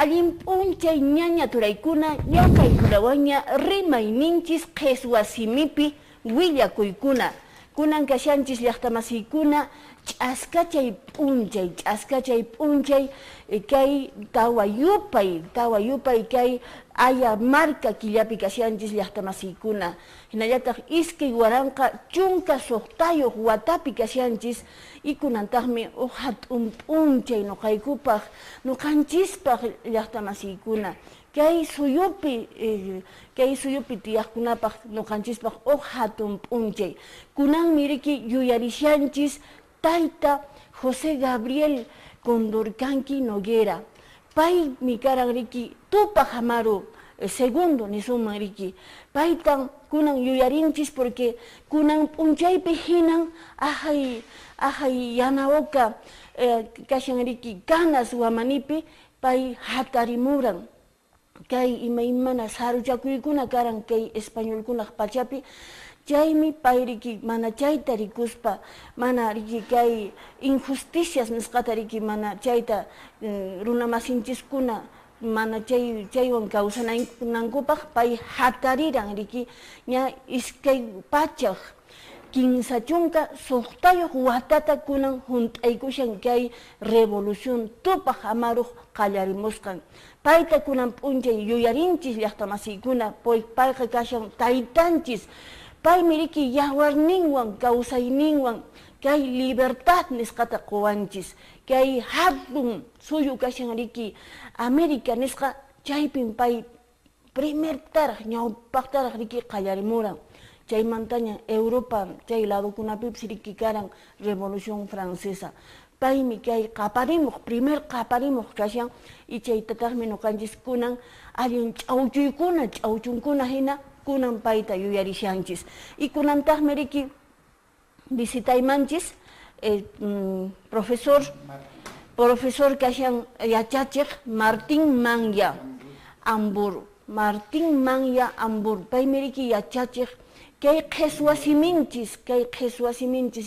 Allin p'unchay ñaña turaykuna ñawkay kulawaña rimayninchis qhichwasimipi willakuykuna. Kunan kashanchis llaqtamasiykuna ch'askachay p'unchay kay tawayupay kay aya marca killapi kashanchis llaqtamasiykuna. Hinallataq iskay waranqa chunka suqtayuq watapi kashanchis y kunantaqmi hat'un p'unchay nuqanchispaq llaqtamasiykuna. Kay suyupi tiyaqkunapaq nuqanchispaq hatun p'unchay. Kunan miriki yuyarishanchis tayta José Gabriel Condorcanqui Noguera. Pay mikaran riki Tupac Amaru segundo nisuman riki. Paytan kunan yuyarinchis porque kunan p'unchaypi hinan ahay yanaoka kashan riki Canas Wamanipi pay hatarimuran. Kay imaymana saruchakuykuna karan kay españolkunaq pachapi. Chaymi pay riki mana chayta rikuspa, mana riki kay injusticias nisqata riki mana chayta runamasinchiskuna mana chaywan kawsanankupaq pay hatariran riki ña iskay pachaq kinsa chunka suqtayuq watata kunan hunt'aykushan kay revolución Tupac Amaruq qallarimusqan. Payta kunan p'unchay yuyarinchis llaqtamasiykuna, payqa kashan taytanchis. Pay miriki yawarninwan, kawsayninwan, kay libertad nisqata quwanchis, kay hatun suyu kashan riki América nisqa chaypin pay primer taraq ñawpaqtaraq riki qallarimuran. Chaymantaña Europa, chay ladokunapipis riki karan Revolución Francesa. Paymi kay primer qaparimuq kashan y chaytataqmi nuqanchis kunan allin ch'awchunkuna hina kunan payta yuyarishanchis. Y kunantaqmi riki visitaymanchis profesor kashan yachachiq Martín Manya Ambur. Paymi riki yachachiq kay qhichwasiminchis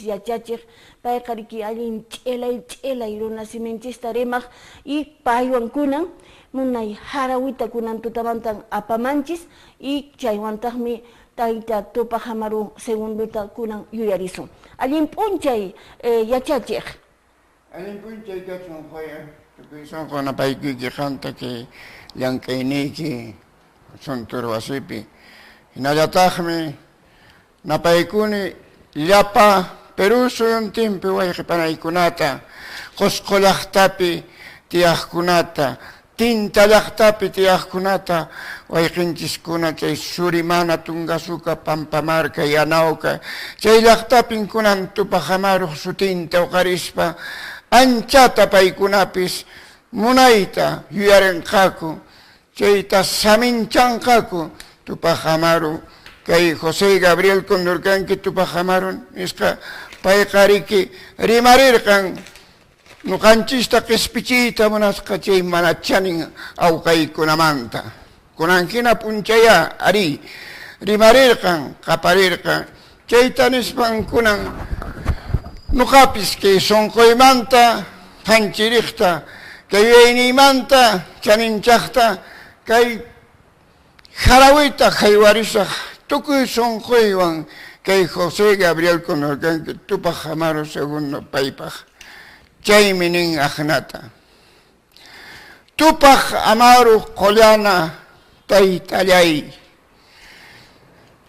yachachiq. Payqa riki allin ch'elay runasiminchista rimaq y paywan kunan munay harawita kunan tutamantan apamanchis y chaywantaqmi tayta Tupac Amaru segundota kunan yuyarisun. Allin p'unchay yachachiq. Allin p'unchay kachun qoya, tukuyson qunapaykuki qantaki llank'ayniyki suntur wasipi. Hinallataqmi napaykuni llapa Perú suyuntinpi wayqipanaykunata, Qusqu llaqtapi tiyaqkunata, Tinta llaqtapi tiyaqkunata, wayqinchiskuna chay Surimana, Tungasuka, Pampamarca, Yanauca, chay llaqtapin kunan Tupac Amaruq sutinta uqarispa, anchata paykunapis munayta yuyarinqaku, chayta saminchanqaku Tupac Amaru, kay José Gabriel Condorcanqui Tupac Amaru nisqa payqa riki rimarirqan nuqanchista q'ispichiyta munasqa chay mana chanin awqaykunamanta. Kunankina p'unchaya ari rimarirqan, qaparirqan, chayta nispan kunan nuqapis kay sunquymanta hanchiriqta, kay yuyayniymanta chaninchaqta, kay harawita haywarisaq tukuy sunquywan kay José Gabriel Condorcanqui Tupac Amaru segundo paypaq. Chaymi nin aqnata. Tupac Amaru qollana taytallay.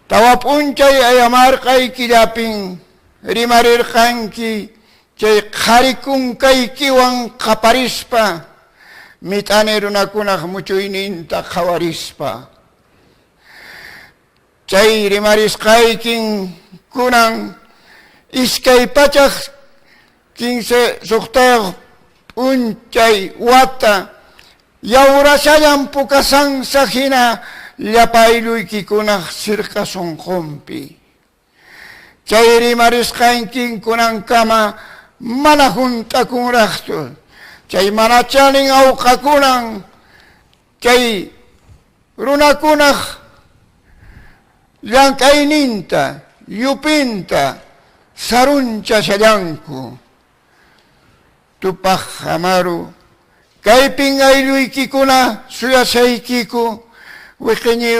Tawa p'unchay ayamarqaykillapin rimarirqanki chay qharikunqaykiwan qaparispa mit'ani runakunaq muchuyninta qhawarispa. Chay rimarisqaykin kunan iskay pachaq 15 suqtayuq p'unchay wata yawrashallan pukasansa hina llapaylluykikunaq sirqa sunqunpi. Chay rimarisqaykin kunankama mana juntakunraqchu. Chay mana chanin awqakunan chay runakunaq llank'ayninta, yupinta, sarunchashallanku. Tupac Amaru kaypin aylluykinkuna suyasaykiku wiqiñi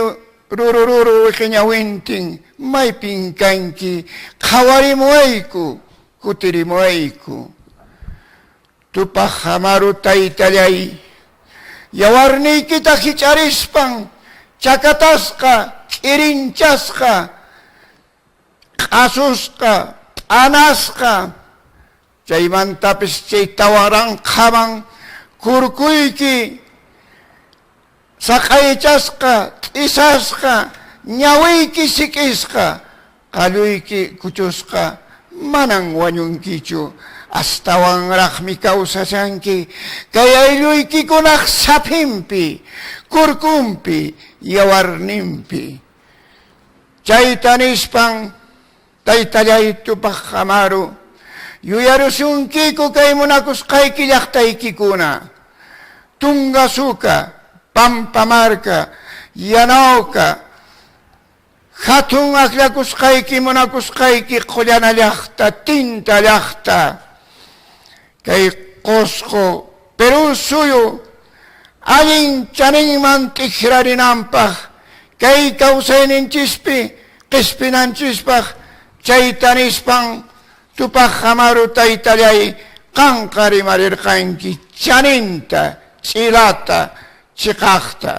rurururu wiqiñawintin maypin kanki qhawarimuwayku kutirimuwayku Tupak Amaru Taytallay yawarniykita hich'arispan chakatasqa k'irinchasqa q'asusqa p'anasqa chaymantapis chay tawaranqaman kurkuyki saqaychasqa t'isasqa ñawiyki sik'isqa qalluyki kuchusqa manan wañunkichu astawanraqmi kawsashanki kay aylluykikunaq sapinpi kurkunpi yawarninpi chayta nispan Taytallay Tupak Amaru yuyarusunkiku kay munakusqayki llaqtaykikuna Tungasuka, Pampamarca, Yanauka hatun aklakusqayki munakusqayki qullana llaqta tinta llaqta kay qusqu Perú suyu allin chaninman tikrarinanpaq kay kawsayninchispi qispinanchispaq chayta nispan Tupak Amaru Taytallay qanqa rimarirqanki chaninta ch'ilata chiqaqta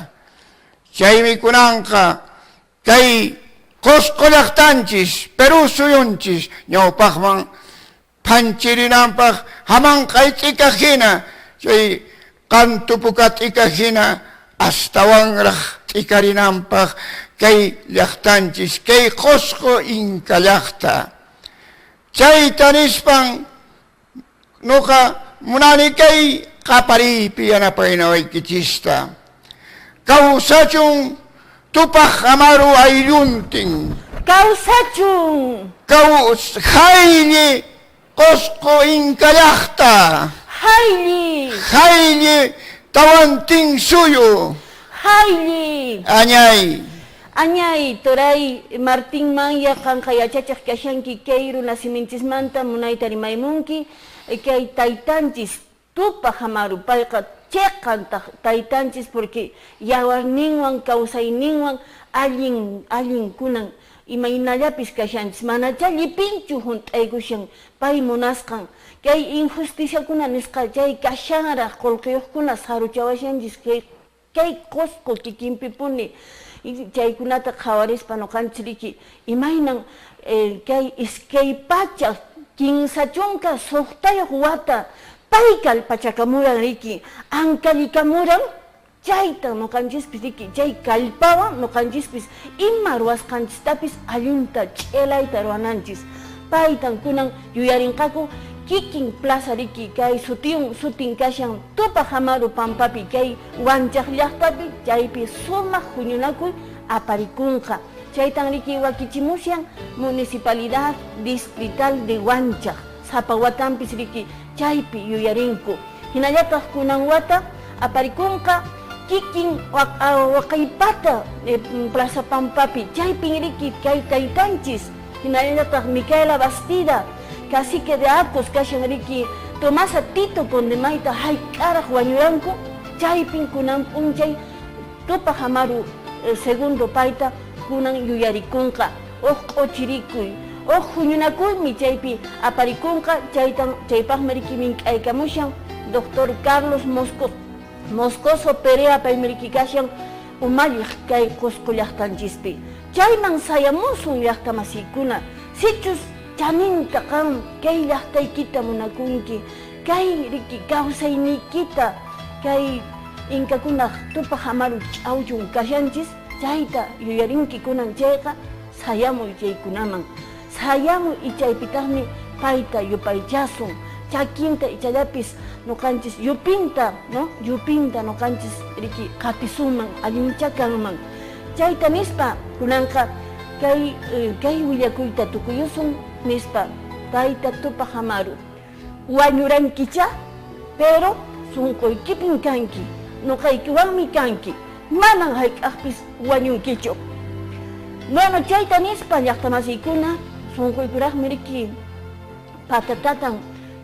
chaymi kunanqa kay qusqu llaqtanchis Perú suyunchis ñawpaqman phanchirinanpaq hamanqay t'ikajina chay qantupuka t'ikajina astawanraq t'ikarinanpaq kay llaqtanchis kay qusqu Inca llaqta chayta nispan nuqa munani kay qapariypi yanapaynawaykichisqa kawsachun Tupak Amaru aylluntin kawsachun hayli qusqu Inca llaqta hayli tawantin suyu hayli Añay toray Martín Manya qanqa yachachaq kashanki kay runasiminthismanta munayta rimaymunki kay taytanchis Tupak Amaru payqa chiqantaq taytanchis porque yawarninwan kawsayninwan allin kunan imaynallapis kashanchis manacha llipinchu hunt'aykushan pay munasqan kay injusticiakuna nisqa chay kashanraq qullqiyuqkuna saruchawashanchis kay qusqu kikinpipuni chaykunata qhawarispa nuqanchis riki imaynan kay iskay pacha kinsa chunka suqtayuq wata paykal pachakamuran riki ankalikamuran chayta nuqanchispis riki chay kallpawan nuqanchispis ima ruwasqanchistapis allinta ch'elayta ruwananchis paytan kunan yuyarinqaku kikin plaza riki kay sutin kashan Tupak Amaru Pampapi kay wanchaq llaqtapi chaypi sumaq huñunakuy aparikunqa chaytan riki wakichimushan municipalidad distrital de Wanchaq sapa watanpis riki chaypi yuyarinku hinallataq kunan wata aparikunqa kikin waqaypata plaza Pampapi chaypin riki kay taytanchis hinallataq Micaela Bastida cacique de Arcos kashan riki Tomasa Tito Pondemayta hayk'araq wañuranku chaypin kunan p'unchay Tupak Amaru segundo payta kunan yuyarikunqa q'uchirikuy huñunakuymi chaypi aparikunqa chaypaqmi riki mink'aykamushan Doctor Carlos Moscoso Perea paymi riki kashan umalliq kay qusqu llaqtanchispi chayman sayamusun llaqta masiykuna sichus chaninta qan kay llaqtaykita munakunki kay riki kawsayniykita kay Incakunaq Tupak Amaru ch'awchun kashanchis chayta yuyarinki kunan chayqa sayamuy chaykunaman sayamuy chaypitaqmi payta yupaychasun chakinta ichallapis nuqanchis yupinta nuqanchis riki qatisunman allinchakanman chayta nispa kunanqa kay willakuyta tukuyusun nispa tayta Tupak Amaru wañurankicha pero sunquykipin kanki nuqaykiwanmi kanki manan hayk'aqpis wañunkichu bueno chayta nispa llaqta masiykuna sunquykuraqmi riki patatatan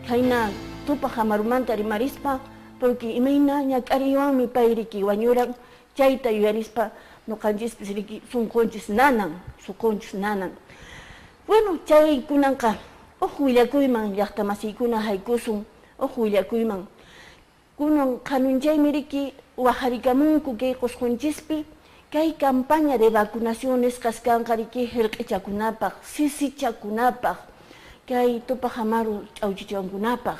hayna Tupak Amarumanta rimarispa porque imayna ñak'ariwanmi pay riki wañuran chayta yuyarispa nuqanchispis riki sunqunchis nanan. Bueno, chay kunanqa willakuyman llaqta masiykuna haykusun willakuyman. Kunan qanunchaymi riki wajarikamunku kay qusqunchispi kay campaña de vacunaciones kaskanqa riki hirq'ichakunapaq, sisichakunapaq, kay Tupac Amaru ch'awchichankunapaq.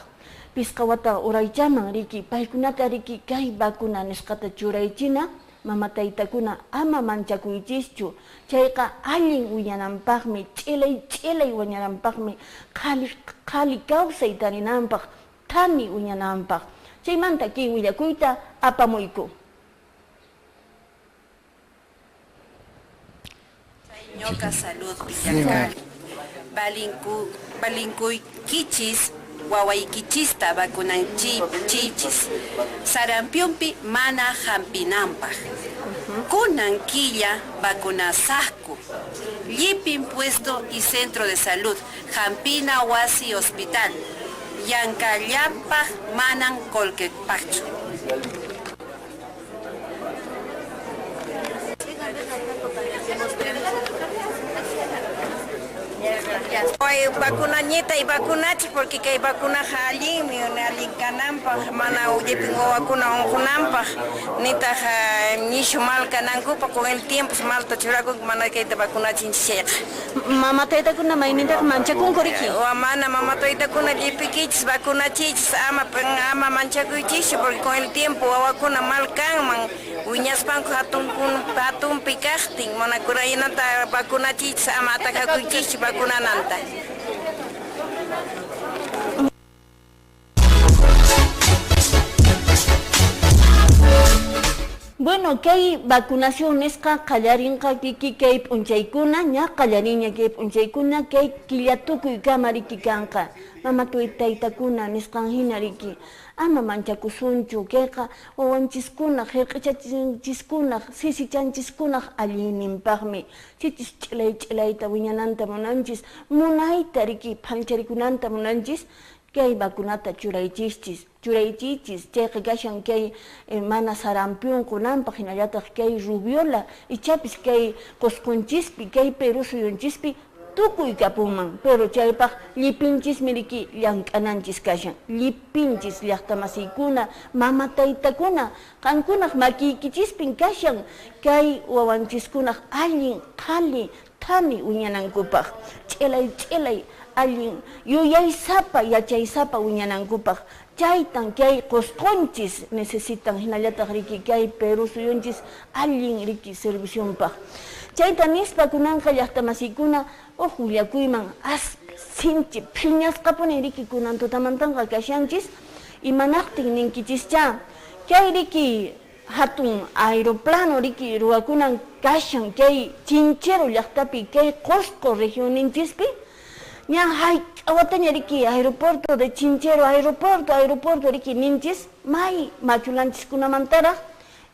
Pisqa wata uraychaman riki paykunata riki kay vacuna nisqata churaychina mama taytakuna ama manchakuychischu. Chayqa allin wiñananpaqmi, ch'ilay wañananpaqmi, qhali kawsay tarinanpaq, thani wiñananpaq. Chaymanta kay willakuyta apamuyku. Ñoka salud Villacari. Balinkuykichis wawaykichista vacunanchikchis. Sarampiumpi mana hampinampaq. Kunan killa vacunasaqku. Llipin puesto y centro de salud. Hampina wasi hospital. Yankallampaq manan kolkepaqchu. Vacunanita y vacunachi porque que vacuna halin canampa mana uyepingo vacuna onjunampa nita nishu mal canancupa con el tiempo malta churaco mana que te vacunachi cheq. Mama tayta kuna mainita mancha kun koriki. O mana mama tayta kuna lipikichis vacunachichis ama manchakuichis porque con el tiempo vacuna mal canman uñaspan hatun pikachtin mana kurayinata vacunachichis ama atacakuichis vacunananta. Bueno, kay vacunaciones qallarinqa kiki kay p'unchaykuna ña qallariña kay p'unchaykuna kay killatukuy kama riki kanqa mama taytakuna nisqan hina riki ama manchakusunchu kayqa wawanchiskunaq hirq'ichachiskunaq sisichanchiskunaq allininpaqmi sichis ch'ilayta wiñananta munanchis munayta riki phancharikunanta munanchis kay vacunata churaychichis chayqa kashan kay mana sarampion kunanpaq hinallataq kay rubiola ichapis kay qusqunchispi kay Perú suyunchispi tukuy kapunman pero chaypaq llipinchismi riki llank'ananchis kashan llipinchis llaqta masiykuna mama taytakuna qankunaq makiykichispi kashan kay wawanchiskunaq allin qhali thani wiñanankupaq ch'ilay allin yuyaysapa yachaysapa wiñanankupaq chaytan kay qusqunchis necesitan hinallataq riki kay Perú suyunchis allin riki servicionpaq chayta nispa kunanqa llaqta masiykuna willakuyman sinchi phiñasqapuni riki kunan tutamantanqa kashanchis imanaqtin ninkichischa kay riki hatun aeroplano riki ruwakunan kashan kay Chinchero llaqtapi kay Qusqu regioninchispi ña wataña riki aeropuerto de Chinchero aeropuerto riki ninchis may machulanchikunamantaraq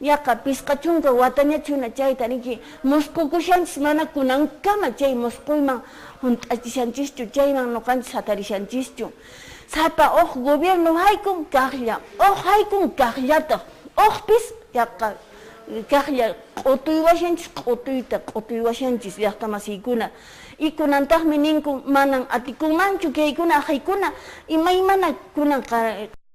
yaqa pisqachunqa watañachuna chayta riki musqukushanchis mana kunankama chay musquyman hunt'achishanchischu chayman nuqanchis hatarishanchischu sapa gobierno haykun kaqlla haykun kaqllataq pis yaqa kaqlla q'utuywashanchis llaqta masiykuna y kunantaqmi ninku manan atikunmanchu kaykuna haykuna imaymana kunan